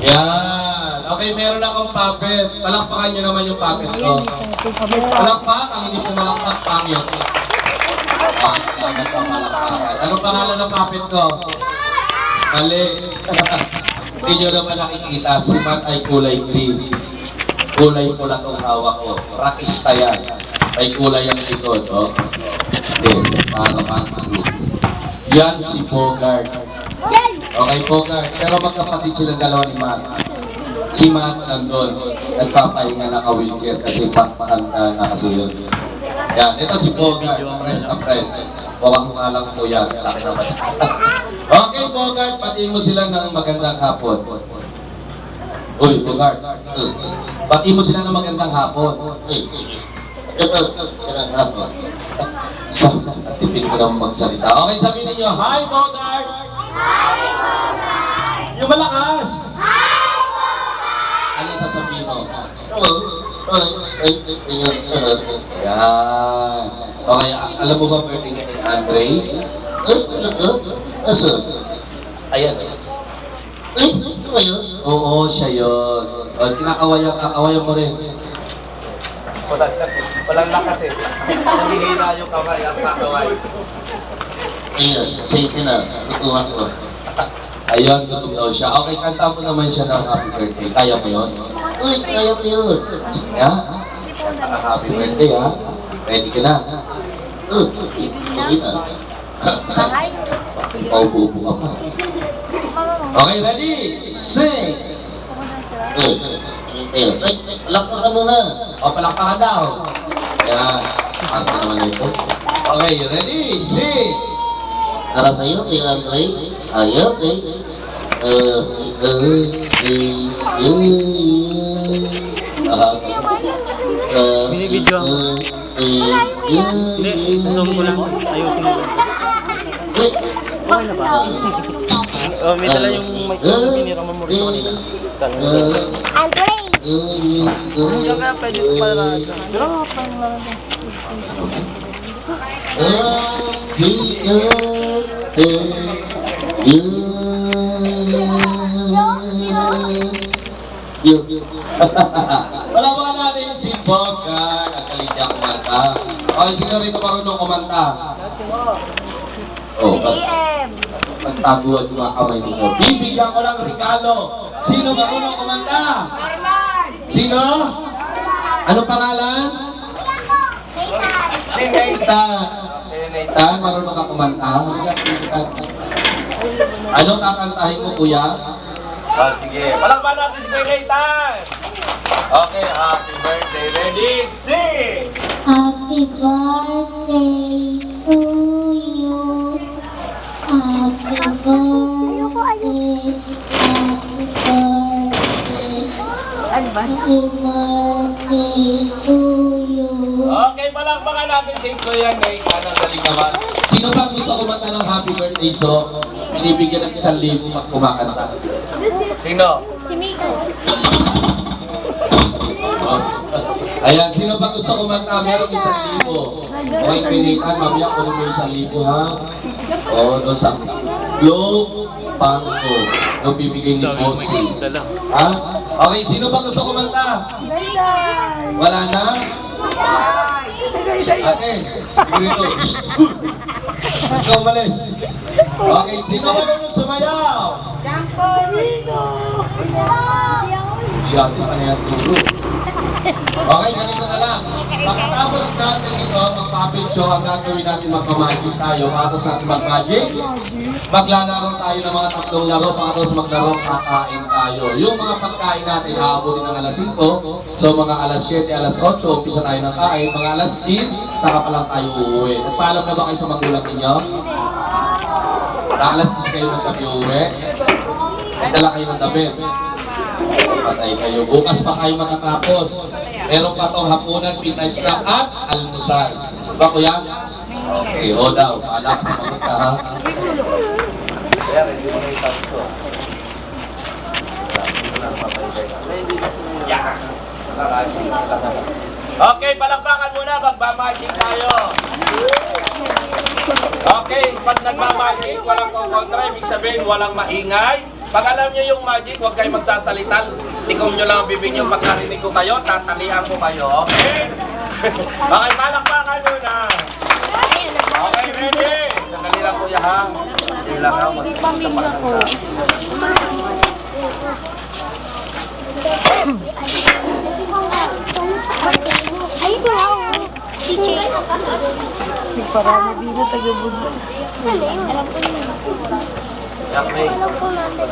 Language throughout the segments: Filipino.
Yan. Okay, meron akong puppet. Palakpakan nyo naman yung puppet ko. Palakpak, ang hindi ko malakpak, pangit. Anong pangalan ng puppet ko? Mali. Hindi nyo naman nakikita. Si Matt ay kulay green. Kulay pula itong hawak ko. Rakista yan. May kulay ang likod, oh. Okay, para mag-group. Yan si Bogart. Okay, Bogart. Pero magkapatid silang dalawa ni Matt. Si Matt nandun. Nagpapahinga naka-wheelchair kasi pakpakanta nakasulod. Yan, ito si Bogart. Friend na friend. Huwag ko nga lang po yan. Okay, Bogart. Patiin mo sila ng magandang hapon. Uy, Bogart. Patiin mo sila ng magandang hapon. Magandang hapon. Tipid ko naman magsalita. Okay, sabihin ninyo, hi, Bogart! Hi, Bogart! Yung malakas! Hi, Bogart! Ano yung sasabihin mo? Yan. Okay, alam mo ba birthday ni Andre? Ayan. Oo, siya yun. Kinakawayan mo rin. Walang lakas eh. Nanihina yung kamay ang kakaway. Ayun, safe na. Tutuhan ko. Ayun, gutom daw siya. Okay, kanta mo naman siya ng happy birthday. Kaya mo yun? Uy, kaya mo yun. Yeah? Happy birthday, ha? Ready ka na? Ready na. Paupo-upo ka pa. Okay, ready? Sing! Palakpakan ka muna. O, palakpakan daw. Yan. Ano naman ito? Okay, ready? Sing! Para sa'yo, Kuya Andre. Ayaw, Binibidyo ako. Hindi, zoom ko lang. Ayusin mo. Okay na ba? May dala yung binira mo rito kanina. Andre! Diyan kaya pwede ko para pero Wala ba natin si Bogart at Alicia kumanta? O, sino rin marunong kumanta? Oh, pagtaguan yung mga kamay nito. Bibigyan ko ng regalo. Sino marunong kumanta? Sino? Anong pangalan? Si Nathan. Nathan, marunong ka kumanta? Anong kakantahin mo, kuya? oh, sige. Palakpan natin si Nathan! Okay, happy birthday. Ready? Sing! Happy birthday to you. Happy birthday. Happy birthday. Happy birthday to you. Okay, palakpakan natin si Kuya Nathan. Ang galing naman. Sino ba gusto kumanta ng happy birthday song? Binibigyan ng 1,000 pag kumakanta. Sino? Si Miko. Ayan, sino ba gusto kumanta? Meron 1,000. Okay, pinitan, mamaya ko naman 1,000, ha? Oo, doon sa Globe Pangko. Doon bibigay ni Bossy. Ha? Okay, sino ba gusto kumanta? Wala na? Ate, dito. Ikaw umalis. Okay, sino ba naman sumayaw? Siya, di pa na yan turo. Okay, ganito na lang. Pagkatapos natin ito, magpa-habit show, ang gagawin natin magpa-magic tayo. Pagkatapos natin mag-magic, maglalaro tayo ng mga tatlong laro. Pagkatapos maglaro, kakain tayo. Yung mga pagkain natin, aabutin ng alas 5. So mga alas 7, alas 8, umpisa tayo ng kain. Mga alas 10, saka pa lang tayo uuwi. Nagpaalam na ba kayo sa magulang ninyo? Na alas 10 kayo ng gabi uuwi? Nagdala kayo ng damit. Patay kayo. Bukas pa kayo matatapos. Meron pa itong hapunan, midnight snack at almusal. Ba kuya? Okay, o daw. Paalak sa mga ka, ha? Kaya, hindi mo na itaas ko. Okay, palakpakan muna. Magmamagic tayo. Okay, pag nagmamagic, walang kontra. Ibig sabihin, walang maingay. Pag alam nyo yung magic, huwag kayo magsasalitan. Tikom nyo lang ang bibig nyo. Pag narinig ko kayo, tatalihan ko kayo. Okay? Okay, palakpakan nyo na. Okay, ready? Sandali lang kuya ha. Sandali lang ha. Pamilya ko. Ay, wow. DJ. Parang dito taga-budo. Alam ko yun. Okay. Alam ko natin.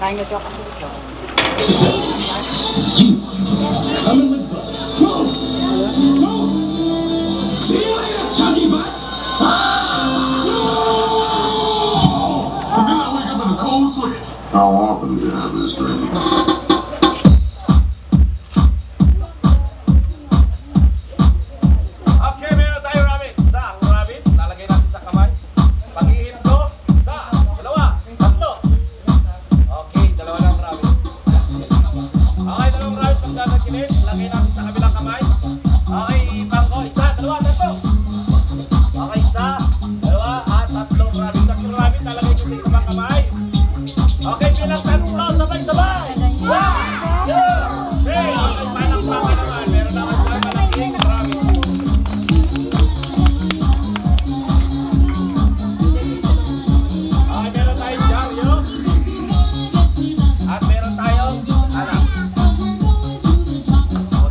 Kain ka siya. How often do you have this dream? Okay, meron tayo rabbit. Isa, ang rabbit. Lalagay natin sa kamay. Pag-ihinto. Isa, dalawa, tatlo. Okay, dalawa lang rabbit. Okay, dalawang rabbit pagdadagilid. Lagay natin sa kabilang kamay. Okay, bangko. Isa, dalawa, tatlo. Okay, isa, dalawa, at tatlong rabbit. Tatlong rabbit, lalagay ko sa isang kamay. Okay, bilang tatlo, sabay-sabay. 1, 2, 3. Okay, palakpakan naman. Meron naman sa malaking rabbit. Okay, meron tayong dyaryo. At meron tayong anak. O,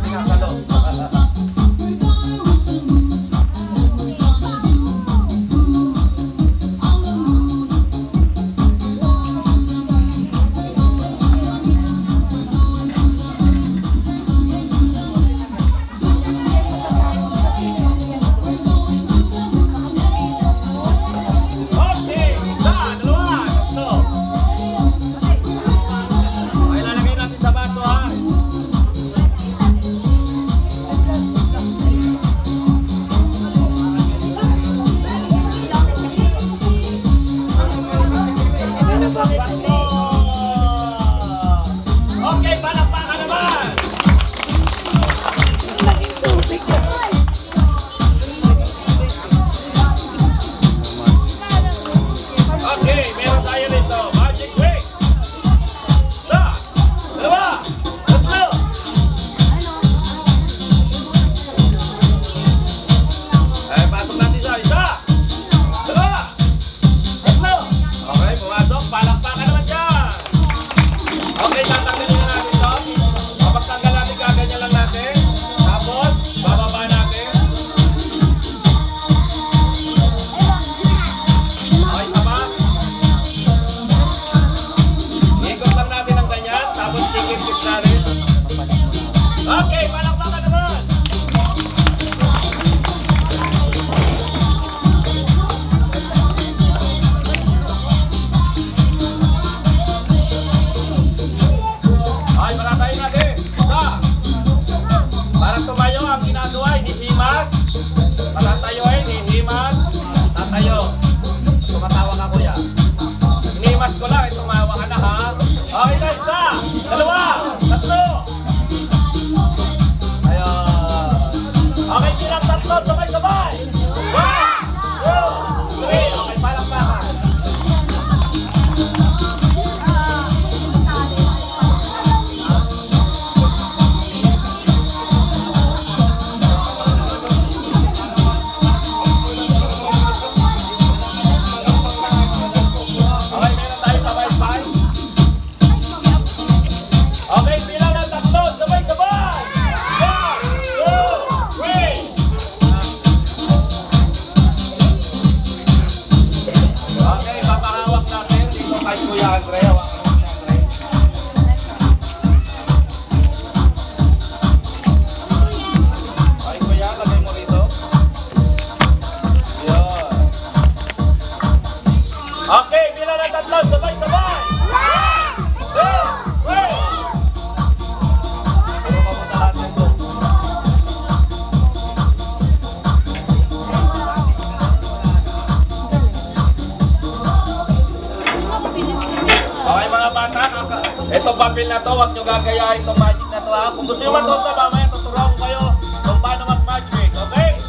Itong papel na to, huwag nyo gagayahin itong magic na to, ha? Kung gusto nyo matuto, mamaya tuturuan ko kayo kung paano mag-magic, okay?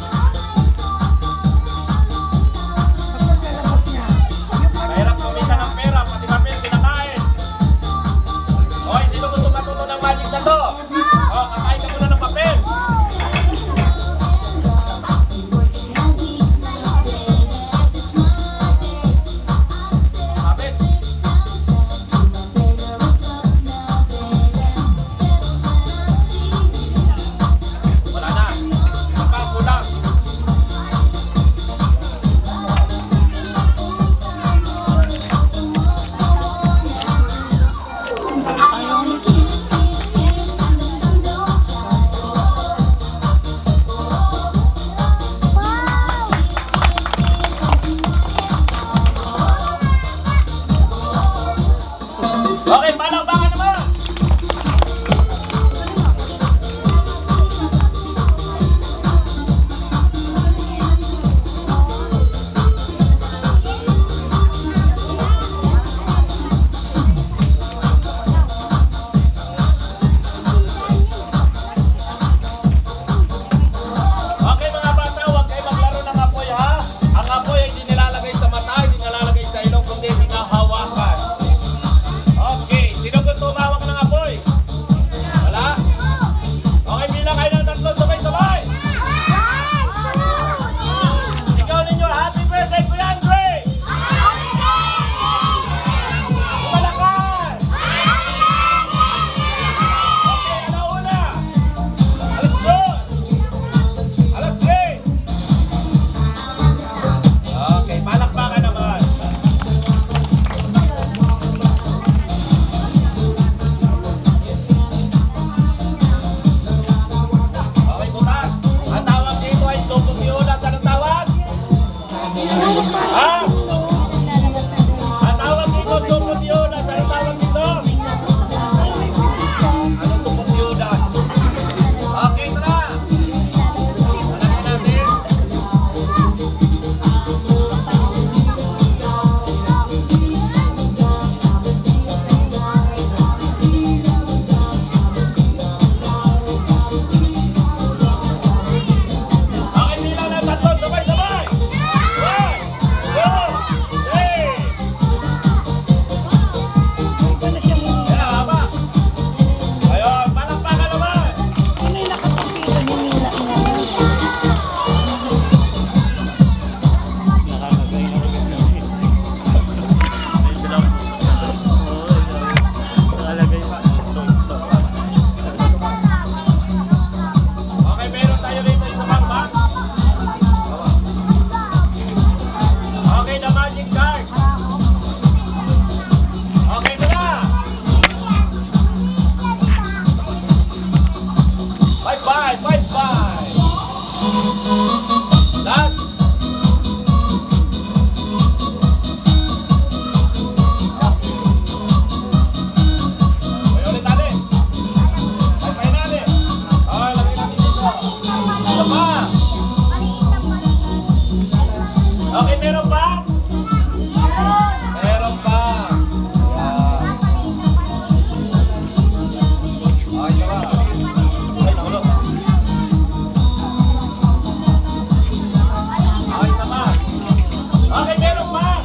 Mahirap kumita ng pera, pati papel pinakain. Okay, sino gusto matuto ng magic na to? O, kakain ka muna ng papel. Papel. Wala na. Kapag kulang. Okay, palakpakan naman! Okay mga bata, huwag kayo maglaro ng apoy ha. Ang apoy ay hindi nilalagay sa mata, hindi nilalagay sa ilong, kundi hinahawakan. Okay, sino gusto umawak ng apoy? Wala? Okay, bilang kayo ng tatlo, sabay-sabay! Ikaw ninyo, happy birthday, Kuya Andre! Malakas! Okay, ano una? Alas 2! Alas 3! Okay, palakpakan naman. Okay, butas. Ang tawag dito ay Soko Viola. Anong tawag? Ha? Ang tawag dito, Soko Viola. Anong tawag dito? Anong Soko Viola? Okay, tara. Alam natin. Okay, bilang ng tatlo, sabay-sabay! 1, 2, 3! Kaya, haba! Ayun, palakpakan naman! Okay, meron tayo rito isa pang box. Okay, the magic card. Okay, ito na. Bye-bye, bye-bye. Last. Okay, ulit natin. Bye-bye natin. Okay, lagay natin dito. Ano pa? Okay, meron pa? Meron pa. Ay, diba? Ay, nahulog. Ay, naman. Okay, meron pa.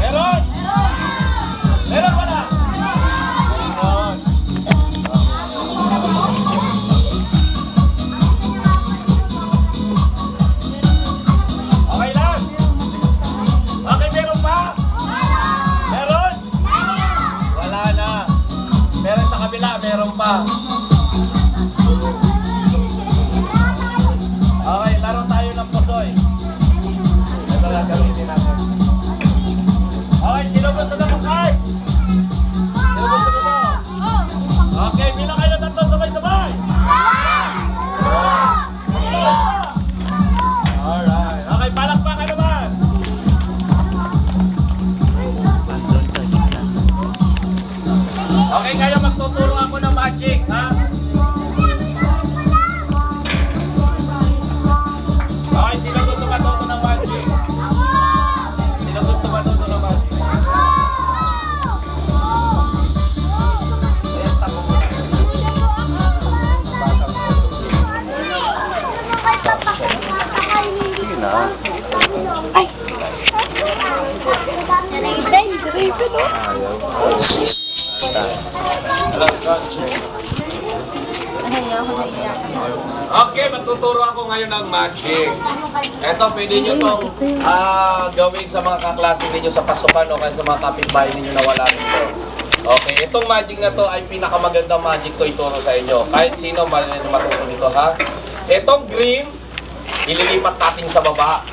Meron? Meron pa na? Meron. Okay lang. Okay, meron pa? Meron? Wala na. Meron sa kabila, meron pa. Okay, laro tayo ng pusoy. Ito lang gamitin natin. Okay, sino gusto na mag-card? Sino gusto mo? Okay, bilang kayo tatlo, sabay-sabay. Alright. Okay, palakpakan naman. Okay, kayo magtuturo ako ng magic, ha? Okay, sino gusto matuto ng magic? Sino gusto matuto ng magic? Nahiya ako, nahiya. Okay, magtuturo ako ngayon ng magic. Ito, pwede nyo itong gawin sa mga kaklase ninyo sa pasukan o kaya sa mga kapitbahay ninyo na wala nito. Okay, itong magic na to ay pinakamagandang magic to ituro sa inyo. Kahit sino matuto nito, ha? Itong green, ililipat natin sa baba.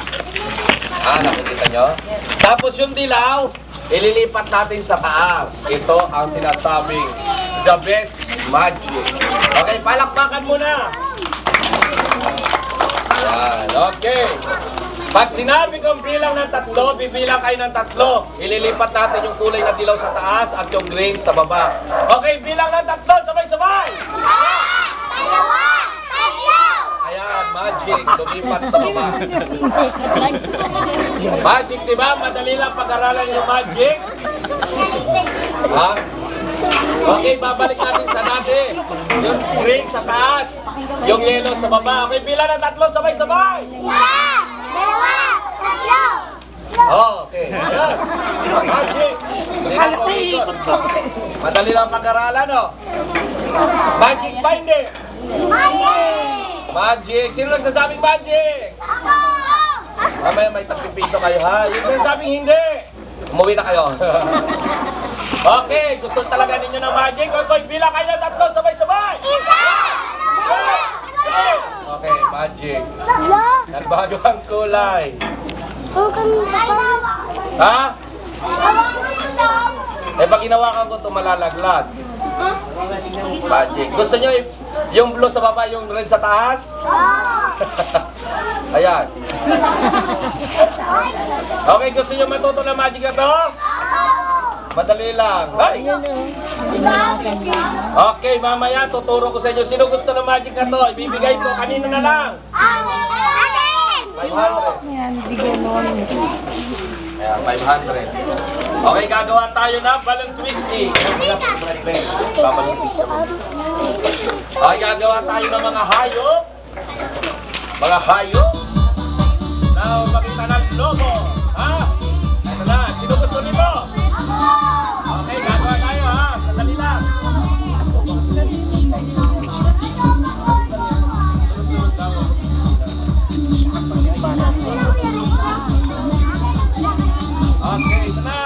Nakikita nyo? Tapos yung dilaw, ililipat natin sa taas. Ito ang sinasabing the best magic. Okay, palakpakan muna. Yan, okay. Pag sinabi kong bilang ng 3, bibilang kayo ng 3. Ililipat natin yung kulay na dilaw sa taas at yung green sa baba. Okay, bilang ng 3, sabay-sabay. Ayan, magic. Lumipat sa baba. Magic, diba? Madali lang pag-aralan yung magic. Ha? Okay, babalik natin sa dati. Yung green sa taas. Yung yellow sa baba. Okay, bilang ng 3, sabay-sabay. Okay. Ayan. Magic. Madali lang pag-aralan, no? Magic ba hindi? Magic. Sino nagsasabing magic? Mamaya may 30 piso kayo, ha? Yung nagsasabing hindi. Umuwi na kayo. Okay, gusto talaga ninyo ng magic? Okay, bilang kayo 3, sabay-sabay. Okay, magic. Nagbago ang kulay. Ha? Eh, pag ginawakan ko ito, malalaglag. Magic. Gusto nyo yung blue sa baba, yung red sa taas? Ayan. Okay, gusto nyo matuto na magic na to? Madali lang. Ay! Okay, mamaya tuturo ko sa inyo. Sino gusto ng magic na to? Ibibigay ko. Kanino na lang? 500. Yan, bigyan mo kami. Ayan, 500. Okay, gagawa tayo ng balloon twisting. Babalon twisting. Okay, gagawa tayo ng mga hayop. Mga hayop. Na makita ng logo. Ha? Ito na. Sino gusto nito? Okay, gagawa tayo, ha? Sandali lang. Okay, ito na.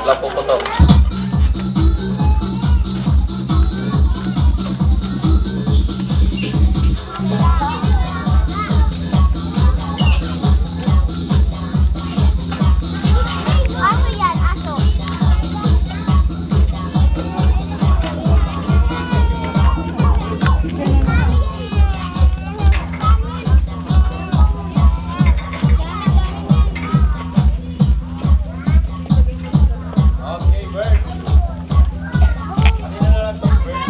Lang po to. Aso yan, aso. Okay, Bert. Kanina na lang to, Bert.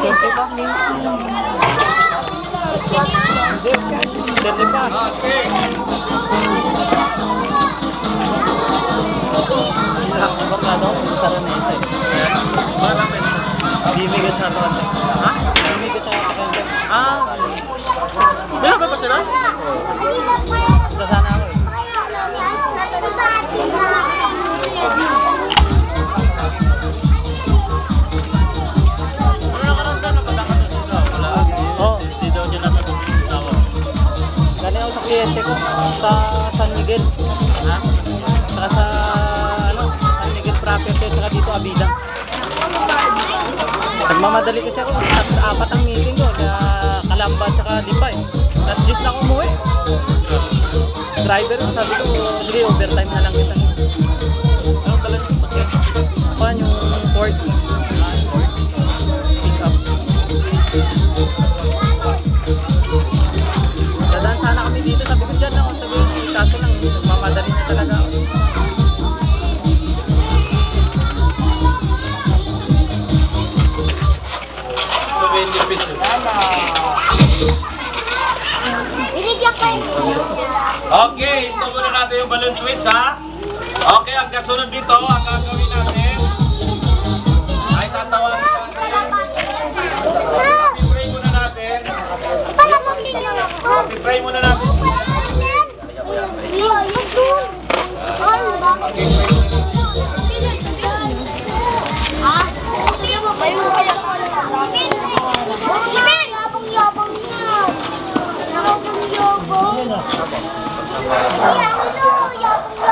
Dito pa. Okay. Avocado, sarap na ito. Maraming. Bibigyan sa akin. Ha? Bibigyan sa akin. Ah. Wala ba sila? Sa sana ako eh. Ano nakaranda na pagkakaroon sila? Wala. Oo, hindi daw dyan natin tawag. Galing ako sa kliyente ko sa San Miguel. Ha? Saka sa San Miguel property saka dito Abida. Nagmamadali kasi ako. Apat ang meeting ko. Kaya Kalamba saka Dipay. Tapos just na ako umuwi. Driver, sabi ko, sige, overtime na lang kita. Ano pala yung bakit? Paano yung port? Port. Pick up. Dadaan sana kami dito. Sabi ko dyan ako. Sabi ko, kaso lang, nagmamadali na talaga ako. Binigyan ko yung Okay, ito muna natin yung balloon switch, ha? Okay, ang kasunod dito, ang gagawin natin ay tatawagin natin. Pray muna natin. Pray muna natin.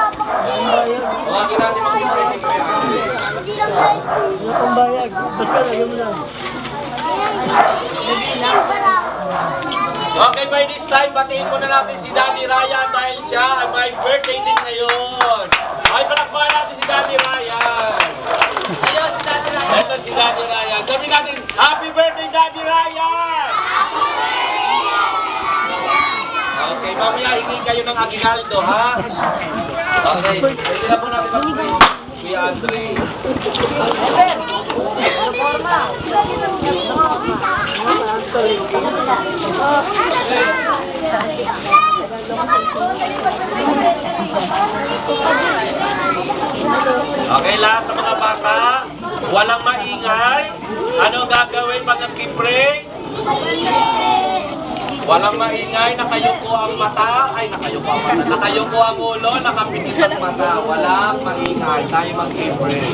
Tawagin natin ang Pambayag. Basta lagyan mo lang. Okay, by this time, batiin muna natin si Daddy Ryan dahil siya ay may birthday din ngayon. Ay, palakpakan natin si Daddy Ryan. Ayun, si Daddy Ryan. Ito si Daddy Ryan. Sabi natin, Happy birthday, Daddy Ryan! Okay, mamaya hingi kayo ng aginaldo, ha? Okay, pwede na po natin mag-pray. Kuya Andre. Okay, lahat ng mga bata, walang maingay. Ano gagawin pag nag-pray? Walang maingay, nakayuko ang mata, ay nakayuko ang mata, nakayuko ang ulo, nakapitis ang mata, walang maingay, tayo mag-pray.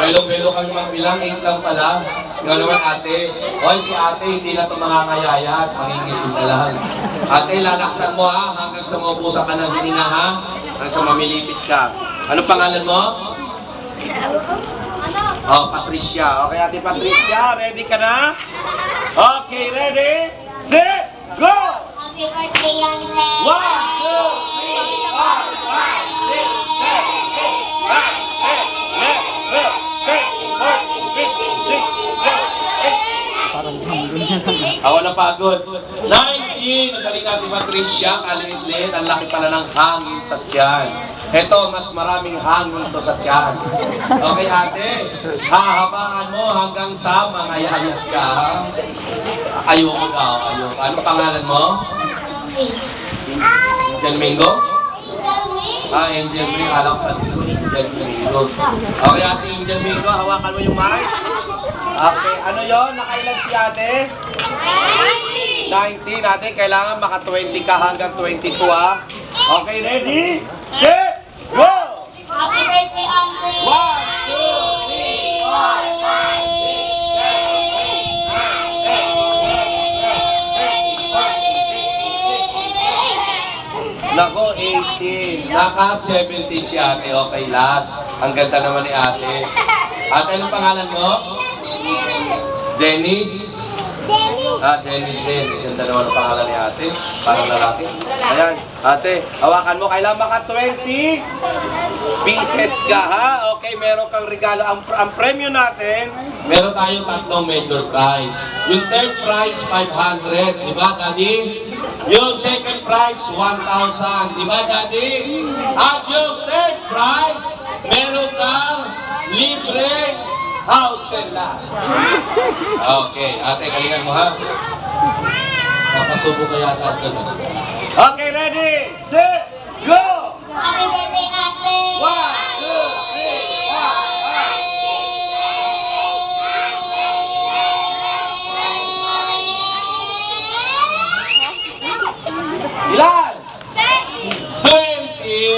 Belo-belo kami magbilang, 8 lang pala. Ikaw naman ate. Hoy, si ate, hindi na ito makakayayat. Mangingitin na lang. Ate, lalaksan mo ha, hanggang sa maubusan ka ng hininga ha. Hanggang sa mamilipit ka. Anong pangalan mo? Oh, Patricia. Okay, ate Patricia, ready ka na? Okay, ready? Set, go! Happy birthday, Andre! 1, 2, 3, 4, 5, 6, 7, 8, 9, 10, 11, 12, 13, 14, 15, 16, 17, 18. Awa na pagod. 19! Magaling natin Patricia, kaliit-liit. Ang laki pala ng hangin sa tiyan. Ito, mas maraming hangin to sa tiyan. Okay, ate? Hahabaan mo hanggang sa mangayayas ka. Ayoko daw, ayoko. Ano pangalan mo? Angel Mingo? Angel Mingo. Alam ko sa Angel Mingo. Okay, ate Angel Mingo, hawakan mo yung mic. Okay, ano yon? Nakailan si ate? 19 natin, kailangan maka 20 ka hanggang 22 ha. Okay, ready? Set! Go! Happy birthday, Andre! 1, 2, 3, 4, 5, 6, 7, 8, 9, 10, 11, 12, 13, 14, 15, 16, 17, 18. Nako, 18. Naka 17 si ate. Okay, last. Ang ganda naman ni ate. Ate, anong pangalan mo? Jenny? Jenny din. Ganda naman ang pangalan ni ate. Parang lalaki. Ayan. Ate, hawakan mo. Kailangan maka 20 pieces ka, ha? Okay, meron kang regalo. Ang premyo natin, meron tayong tatlong major prize. Yung third prize, 500. Diba, Daddy? Yung second prize, 1,000. Diba, Daddy? At yung third prize, meron kang libre house and lot. Okay, ate, kalingan mo ha. Napasubo ka yata. Okay, ready? Set! Go! Happy birthday, Andre! 1, 2, 3, 4, 5. Ilan? 20!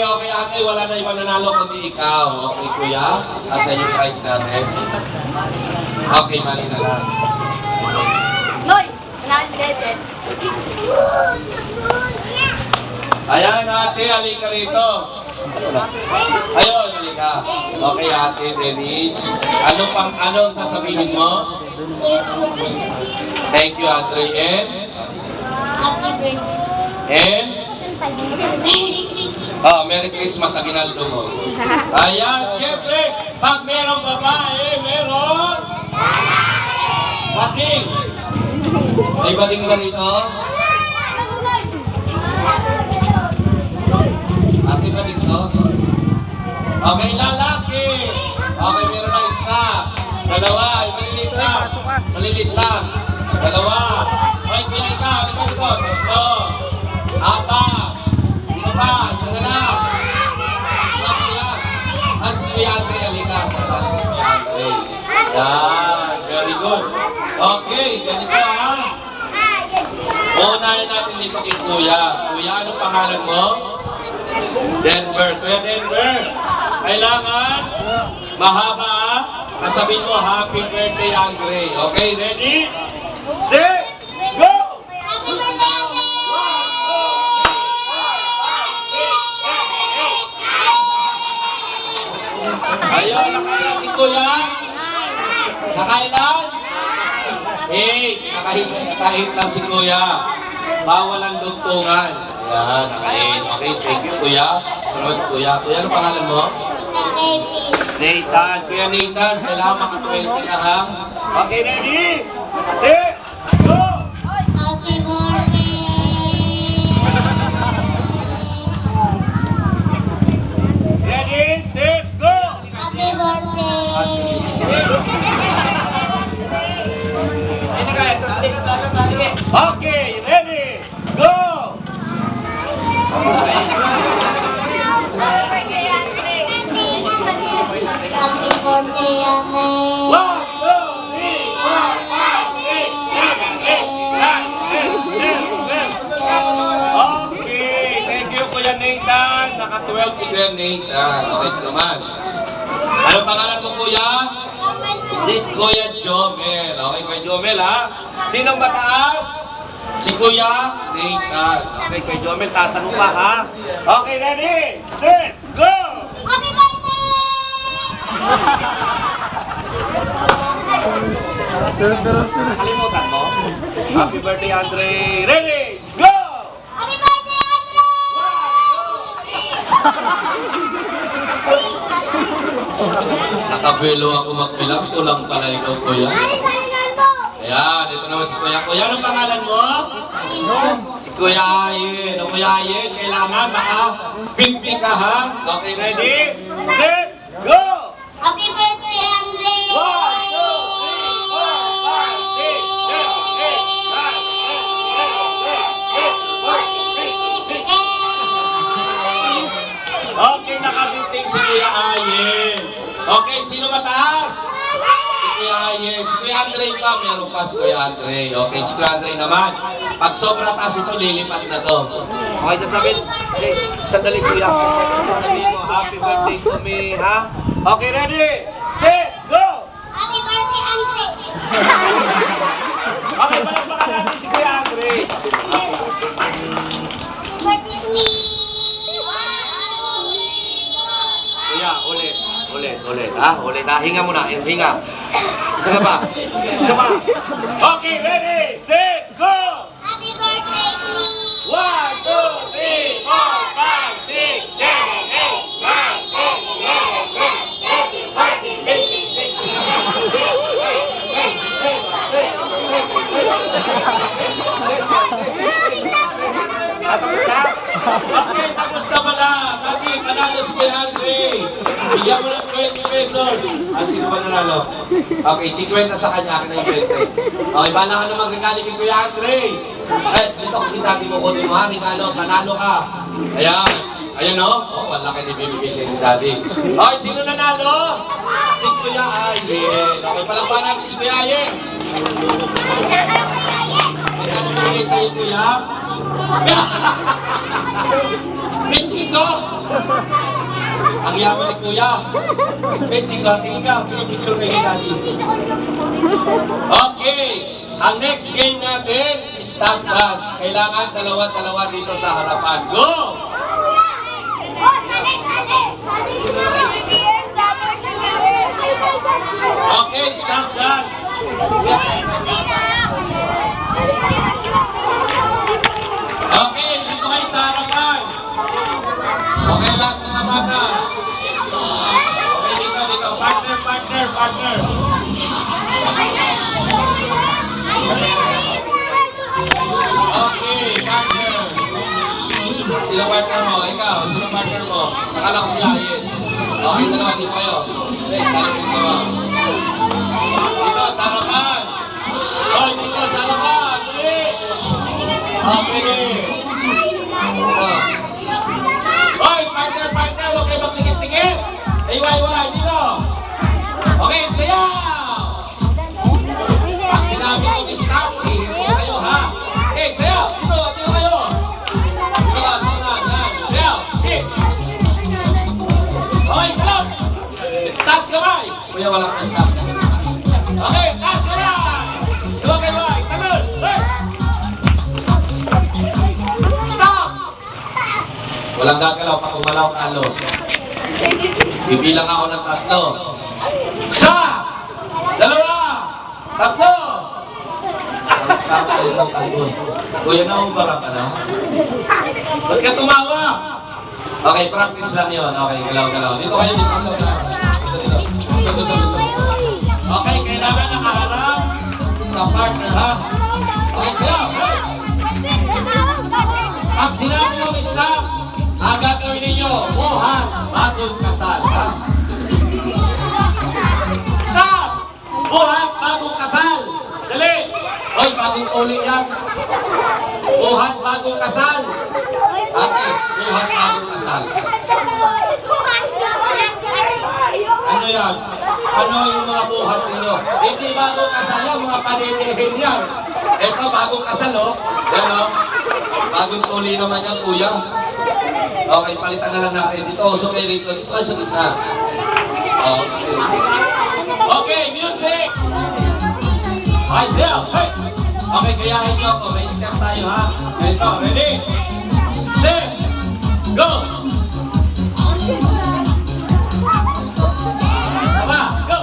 Okay, ate, wala na ibang nanalo kundi ikaw. Okay, kuya? At sa yung prize natin. Okay, mali na lang. Noy! Nandete! Ayan, ate, halika rito. Ayun, halika. Okay, ate, ready? Anong sasabihin mo? Thank you, Andre. And? Happy birthday! And? Merry Christmas! Oh, Merry Christmas, Aguinaldo mo. Ayan, siyempre, pag merong babae, meron? Bating! May bating ba rito? Ate ba dito? Okay, lalaki! Okay, meron na isa. Dalawa, malilit lang. Malilit lang. Dalawa. Okay, pili ka. Ano ba dito? Tatlo. Apat. Dito pa. Dito na lang. At si Ate, halika. Ate. Yan. Very good. Okay, ganito ha. Unahin natin dito kay Kuya. Kuya, anong pangalan mo? Denver. Kuya Denver. Kailangan mahaba ha. Kasabihin mo, happy birthday, Andre. Okay, ready? Set! Go! Happy birthday, Andre! Ayun, nakailan si Kuya? Nakailan? 8. Nakahit lang si Kuya. Bawal ang dugtungan. Ayan, nakahit. Okay, thank you, Kuya. Salamat, Kuya. Kuya, ano pangalan mo? Nathan. Kuya Nathan, kailangan maka-20 ka ha. Okay, ready? Set! Go! Happy birthday! Ready? Set! Go! Happy birthday! Okay, ready? Go! Happy birthday, Andre! 1, 2, 3, 4, 5, 6, 7, 8, 9, 10, 11. Okay, thank you, Kuya Nathan. Naka-12 si Kuya Nathan. Okay naman. Ano pangalan mo, Kuya? Si Kuya Jomel. Okay, Kuya Jomel, ha? Sinong mataas? Si Kuya Nathan. Okay, Kuya Jomel, tatanong pa, ha? Okay, ready? Set, go! Happy birthday! Kalimutan mo? Happy birthday, Andre. Ready? Go! Happy birthday, Andre! Nakabelo ako magbilang. Kulang pala ikaw, Kuya. Ay, kailan mo? Ayan, ito naman si Kuya. Kuya, anong pangalan mo? Si Kuya Ayen. O Kuya Ayen, kailangan maka-50 ka, ha? Okay, ready? Set, go! Happy birthday, Andre! 1, 2, 3, 4, 5, 6, 7, 8, 9, 10, 11, 12, 13, 14, 15, 16, 17, 18, 19, 20. Okay, nakabiting si Kuya Ayen. Okay, sino mataas? Si Kuya Ayen. Si Kuya Andre pa, meron pa si Kuya Andre. Okay, si Kuya Andre naman. Pag sobra taas ito, lilipat na to. Okay, sasabihin, sandali Kuya. Sasabihin mo, happy birthday to me, ha? Okay, ready? Set, go! Happy birthday, Andre! Okay, palagpakan natin si Kuya Andre. Birthday me! Kuya, ulit. Ha? Ulit, ha? Hinga muna, hinga. Isa pa. Okay, ready? Set, go! Happy birthday to me! 1, 2, 3, 4, 5, 6, 7, 8, 9, 10, 11, 12, 13, 14, 15, 16, 17, 18, 19, 20. Okay, tapos na pala. Kasi panalo si Kuya Andre. Bigyan mo ng 20 pesos. Sino ba nanalo? Okay, 50 sa kanya. Akin na yung 20. Okay, bala ka na mag-regalo kay Kuya Andre. Dito kasi dati mo kunin mo ha. Regalo, panalo ka. Ayan. Ayan o. Wala kayo ni bibigyan ni Daddy. Okay, sino nanalo? Si Kuya Ayen. Okay, palakpakan natin si Kuya Ayen. Ano nangyay sa'yo, Kuya? 25! Ang yaman ni Kuya. 25, tingin ka. Pinipicture kayo ni Daddy. Okay. Ang next game natin, stop dance. Kailangan dalawa-dalawa dito sa harapan. Go! Okay, stop dance. Okay, dito kayo sa harapan. Okay, lahat mga bata. Okay, dito. Partner. Okay, partner. Sino partner mo? Ikaw, sino partner mo? Nakala ko siya, yes. Okay, dalawa, dito kayo. Okay, dalawa. Dito, tarapan. Oh, dito, tarapan. Ulit. Okay. Hoy, partner, huwag kayo magtingin-tingin. Iwa, dito. Okay, sayaw. Pag sinabi ko ni Stop, ihinto kayo, ha? Okay, sayaw. Dito kayo. Sayaw. Okay, stop. Stop kamay. Kuya, wala kang stop. Okay, stop kamay. Iwa kayo, tagal. Hey! Stop! Walang gagalaw, pag umalaw ka, alos. Bibilang ako ng 3. 1, 2, 3. Kuya, naubara ka na? Ba't ka tumawa? Okay, practice lang yun. Okay, galaw. Dito kayo, dito. Okay, kailangan nakaharap sa partner, ha? Okay, galaw. Pag sinabi yung stop, ang gagawin ninyo, buhat, bagong kasal, ha? Stop! Buhat, bagong kasal! Dali! Hoy, bagong ulit yan. Buhat, bagong kasal! Ate, buhat, bagong kasal. Ano yan? Ano yung mga buhat ninyo? Hindi bagong kasal yan, mga paninihin yan. Ito, bagong kasal, oh. Yan, oh. Bagong uli naman yan, kuya. Okay, palitan na lang natin. Dito, so kayo rito. Dito, sa gitna. Okay. Okay, music! Ay, Del! Hey! Okay, gayahin nyo ako. May step tayo, ha? Ganito, ready? Set! Go! Tama, go!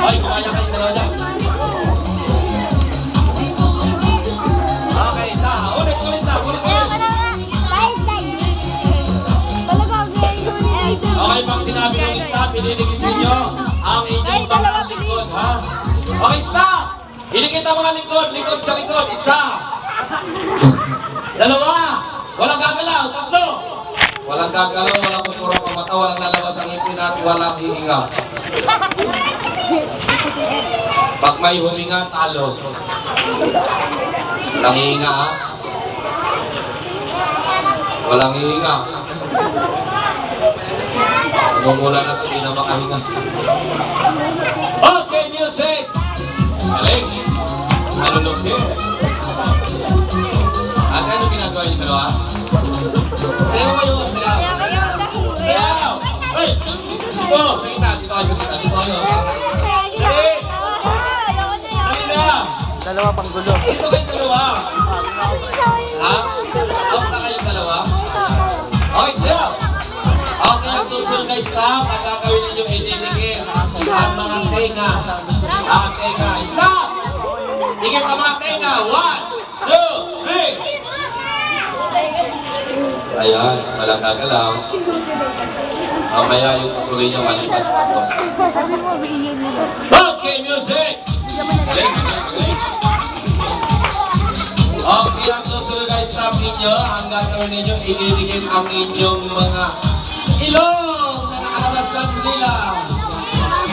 Ay, kumaya kayo dalawa dyan. Okay, isa. Ulit na. Okay, pag sinabi ng isa, piniligid ninyo ang inyong mga likod, ha? Okay, stop! Iligid ang mga likod sa likod. Isa! Dalawa! Walang gagalaw. Tatlo! Walang gagalaw, walang kukurang ang mata, walang lalabas ang ipin at walang hihinga. Pag may huminga, talo. Walang hihinga, ha? Walang hihinga. Gumula na ito, hindi na makahinga. Okay, music! Galing! Nalulog din. At ano ginagawa niyo dalawa? Sayaw kayo, sayaw! Sayaw! Hey! Dito! Dito kayo. Hey! Dali na! Dalawa pang gulo. Dito kayo dalawa! Ha? Out na kayo dalawa? Okay, sayaw! Okay, ang susunod na stop, ang gagawin ninyo ididikit ang mga tenga. Ang tenga. Stop! Dikit ang mga tenga. 1, 2, 3! Ayan, walang gagalaw. Mamaya yung tuloy nyo malipas ako. Okay, music! Okay, ang susunod na stop ninyo, ang gagawin ninyo ididikit ang inyong mga ilong na nakalabas sa nila.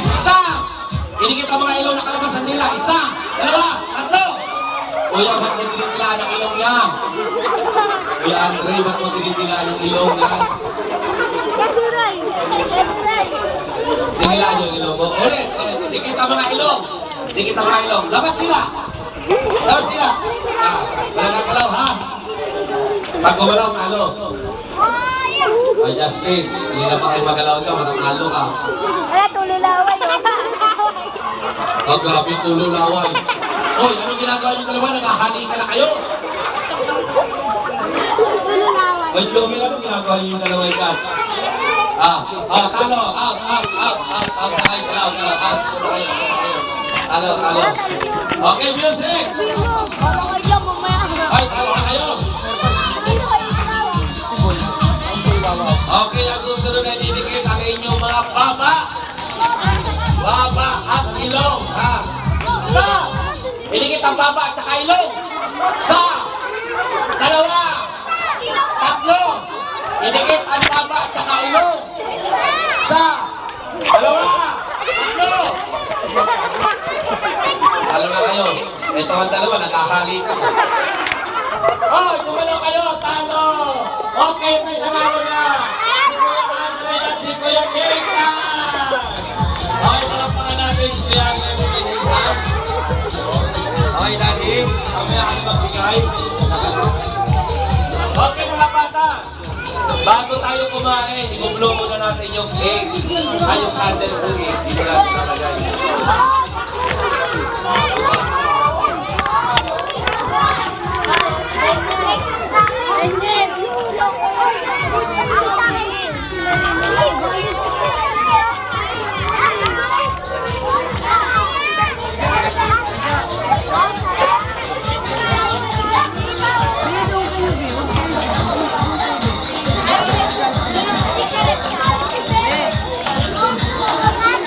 Isa! Inikit ang mga ilong na nakalabas sa nila. Isa! Dalawa! Tatlo! Kuya, ba't mo tinitila ng ilong niya? Kuya Andre, ba't mo tinitila ng ilong niya? Tinila niyo yung ilong mo. Ulit! Dikit ang mga ilong! Dikit ang mga ilong. Labas sila! Labas sila! Wala na kalaw, ha? Pag gumalaw, talo. Ay, Justin, hindi na pa kayo magalaw ka, matatalo ka. Wala, tululaway. Oh, grabe, tululaway. Hoy, anong ginagawa niyo dalawa? Nakahali ka na kayo. Tululaway. Hoy, Jomi, anong ginagawa niyo yung dalawa yan? Talo. Talo. Okay, music! Ay, talo na kayo. Okay, ang susunod na didikit ang inyong mga baba at ilong, ha? Sa! Didikit ang baba at saka ilong. Sa! Dalawa! Tatlo! Didikit ang baba at saka ilong. Sa! Dalawa! Tatlo! Alam na kayo, ito ang dalawa, nakakali ka. Oh, sumalo kayo, talo! Okay, may samalo na! Si Kuya Keita! Okay, palakpakan natin si Kuya Keita. Okay, Daddy, mamaya kayo magbigay. Okay, mga bata! Bago tayo kumain, i-blow muna natin yung cake. Ay, yung candle cake. Dito natin nalagay.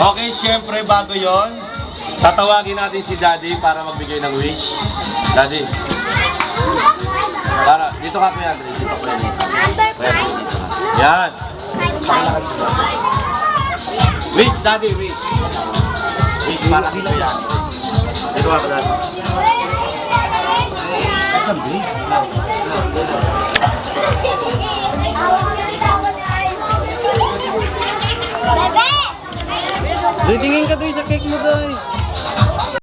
Okay, syempre bago yon, tatawagin natin si Daddy para magbigay ng wish. Daddy. Para, dito ka Kuya Andre, dito ka Kuya. Yan. Wish, Daddy, wish. Wish para kay Kuya Andre. Dito ka Daddy. Bebe! Tingin ka doon sa cake mo doon.